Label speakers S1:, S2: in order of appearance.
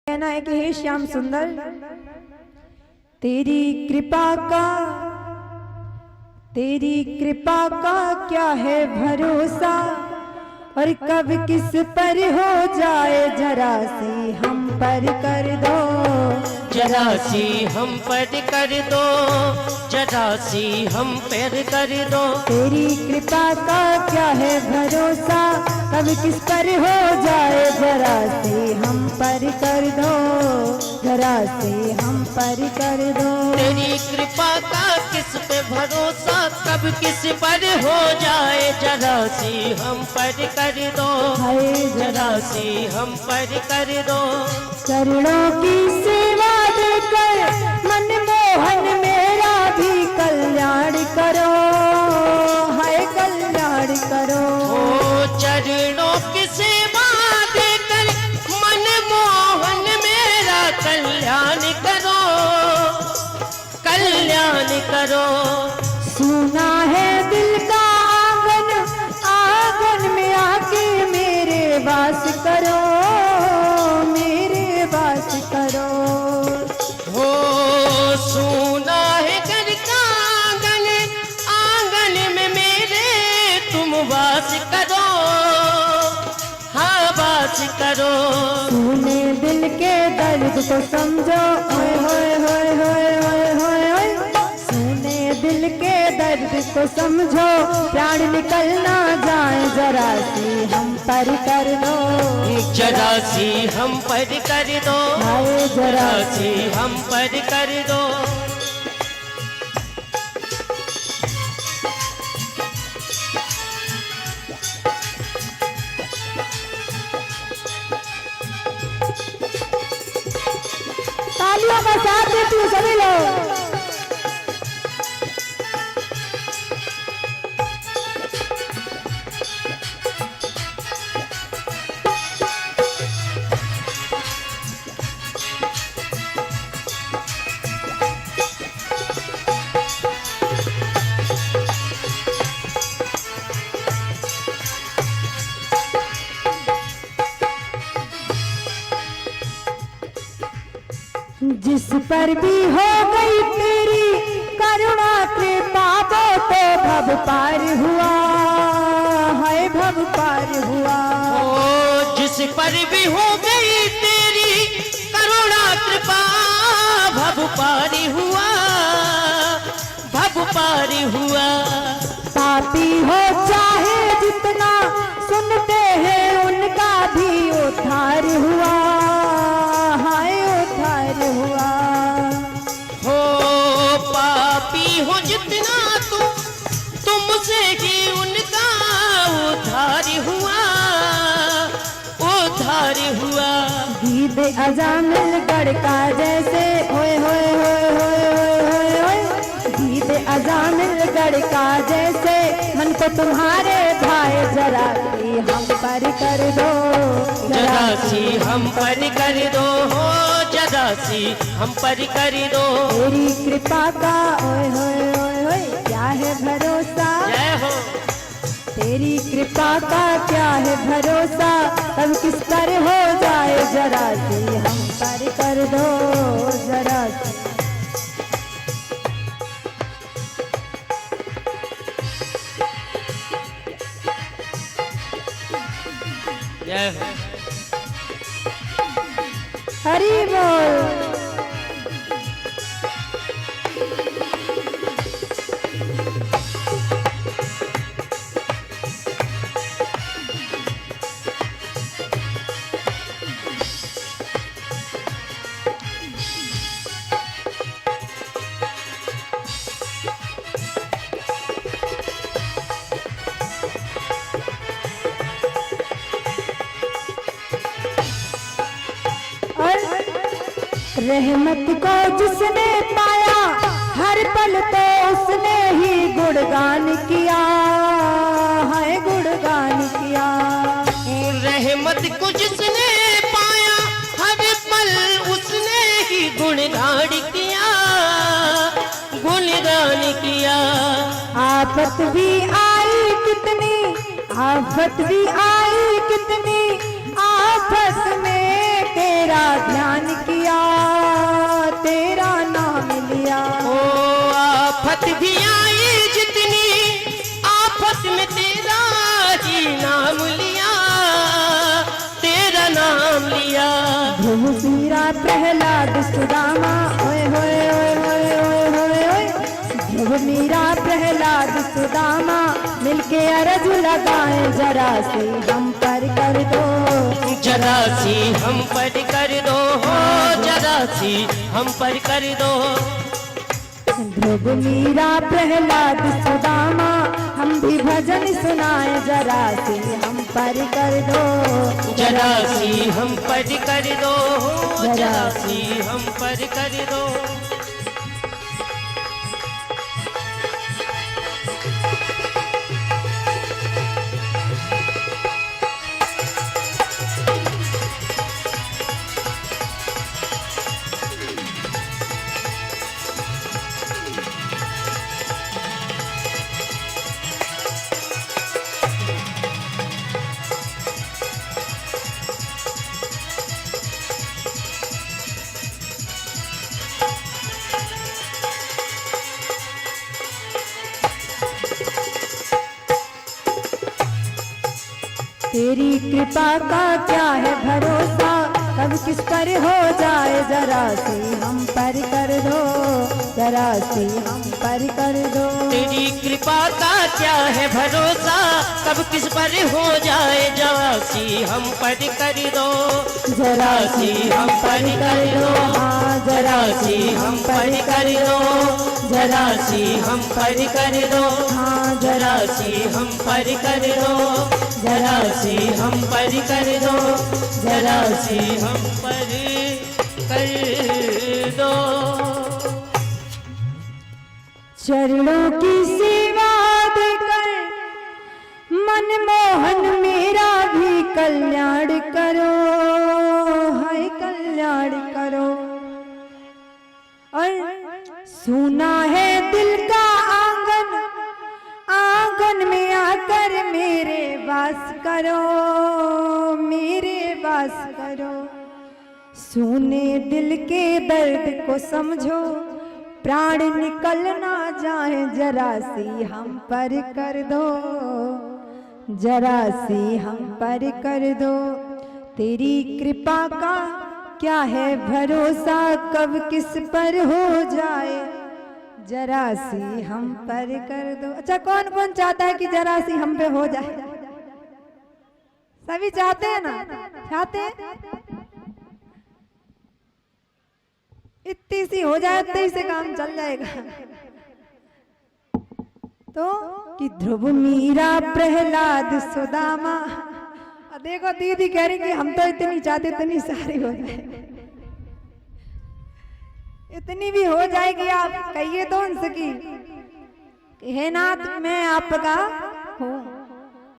S1: कहना है कि हे श्याम सुंदर, तेरी कृपा का क्या है भरोसा, और कब किस पर हो जाए जरा सी हम पर कर दो,
S2: जरा सी हम पर कर दो, जरा सी हम पर कर दो।
S1: तेरी कृपा का क्या है भरोसा, कब किस पर हो जाए जरा सी हम पर कर दो, जरा सी हम पर कर दो।
S2: तेरी कृपा का किस पे भरोसा, कब किस पर हो जाए जरा सी हम पर कर दो, जरा सी हम पर कर दो।
S1: चरणों की सेवा देकर मनमोहन मेरा भी कल्याण करो, हाय कल्याण करो।
S2: ओ चरणों की सेवा देकर मनमोहन मेरा कल्याण करो, कल्याण करो।
S1: सुना है दिल का आंगन, आंगन में आके मेरे वास करो, मेरे वास करो।
S2: हो सुना है घर का आंगन, आंगन में मेरे तुम वास करो, हाँ वास करो।
S1: सुने दिल के दर्द को समझो, ओए होए होए होए होए होए होए। सुने दिल के दर्द को समझो, प्राण निकल ना जाए जरा सी हम पर कर दो,
S2: जरा सी हम पर कर दो,
S1: हाय
S2: जरा सी हम पर कर दो।
S1: तालियों का साथ देती हूँ सभी लोग। जिस पर भी हो गई तेरी करुणा कृपा, वो तो भव पार हुआ, हाय भव पार हुआ।
S2: ओ जिस पर भी हो गई तेरी करुणा कृपा, भव पारी हुआ, भव पारी हुआ।
S1: पापी हो चाहे जितना, सुनते हैं उनका भी उद्धार हुआ, हाय उद्धार हुआ।
S2: हो पापी हो जितना तुमसे ही उनका उद्धार हुआ, उद्धार हुआ।
S1: दीद अजामिल गढ़ का जैसे, ओए होए होए होए होए होए। दीद अजामिल गढ़ का जैसे, मन को तुम्हारे भाई जरा सी हम पर कर दो,
S2: जरा सी हम पर कर दो, हो जरा सी हम पर कर दो।
S1: तेरी कृपा का ओए होए होए होए क्या है भरोसा,
S2: जय हो।
S1: तेरी कृपा का क्या है भरोसा, तब किस पर हो जाए जरा सी हम पर कर दो, जरा सी।
S2: जय हो।
S1: हरि बोल। रहमत को जिसने पाया, हर पल तो उसने ही गुणगान किया, हाय गुणगान किया।
S2: रहमत को जिसने पाया, हर पल उसने ही गुणगान किया, गुणगान किया।
S1: आफत भी आई कितनी, आफत भी आई कितनी, आफत में तेरा ध्यान ध्रुव मीरा प्रहलाद सुदामा ओए होए ओए होए ओए होए ओए। ध्रुव मीरा प्रहलाद सुदामा मिलके अरज लगाए जरा सी हम पर कर दो,
S2: जरा सी हम पर कर दो हो, जरा सी हम पर कर दो।
S1: ध्रुव मीरा प्रहलाद सुदामा हम भी भजन सुनाए जरा सी हम पर कर दो,
S2: जरा सी हम पर कर दो हो, जरा सी हम पर कर दो।
S1: तेरी कृपा का क्या है भरोसा, कब किस पर हो जाए जरा सी हम पर कर दो, जरा सी हम पर कर दो।
S2: तेरी कृपा का क्या है भरोसा, कब किस पर हो जाए जरा सी हम पर कर दो,
S1: जरा सी हम पर कर दो, हाँ
S2: जरा सी हम पर कर दो, जरा सी हम पर कर दो, हाँ जरा सी हम पर कर दो, जरा सी हम पर कर दो, जरा सी हम पर कर दो।
S1: चरणों की सेवा देकर मनमोहन मेरा भी कल्याण करो, हाय कल्याण करो। और सुना है दिल का आंगन, आंगन में आकर मेरे वास करो, मेरे वास करो। सुने दिल के दर्द को समझो, प्राण निकल ना जाए जरा सी हम पर कर दो, जरा सी हम पर कर दो। तेरी कृपा का क्या है भरोसा, कब किस पर हो जाए जरा सी हम पर कर दो। अच्छा कौन कौन चाहता है कि जरा सी हम पे हो जाए? सभी चाहते हैं ना? चाहते हैं? इतनी सी हो जाए इतनी से काम चल जाएगा। तो कि ध्रुव मीरा प्रहलाद सुदामा, देखो दीदी कह रही कि हम तो इतनी चाहते इतनी सारी हो जाए, इतनी भी हो जाएगी। आप कहिए तो उनसे कि हे नाथ मैं आपका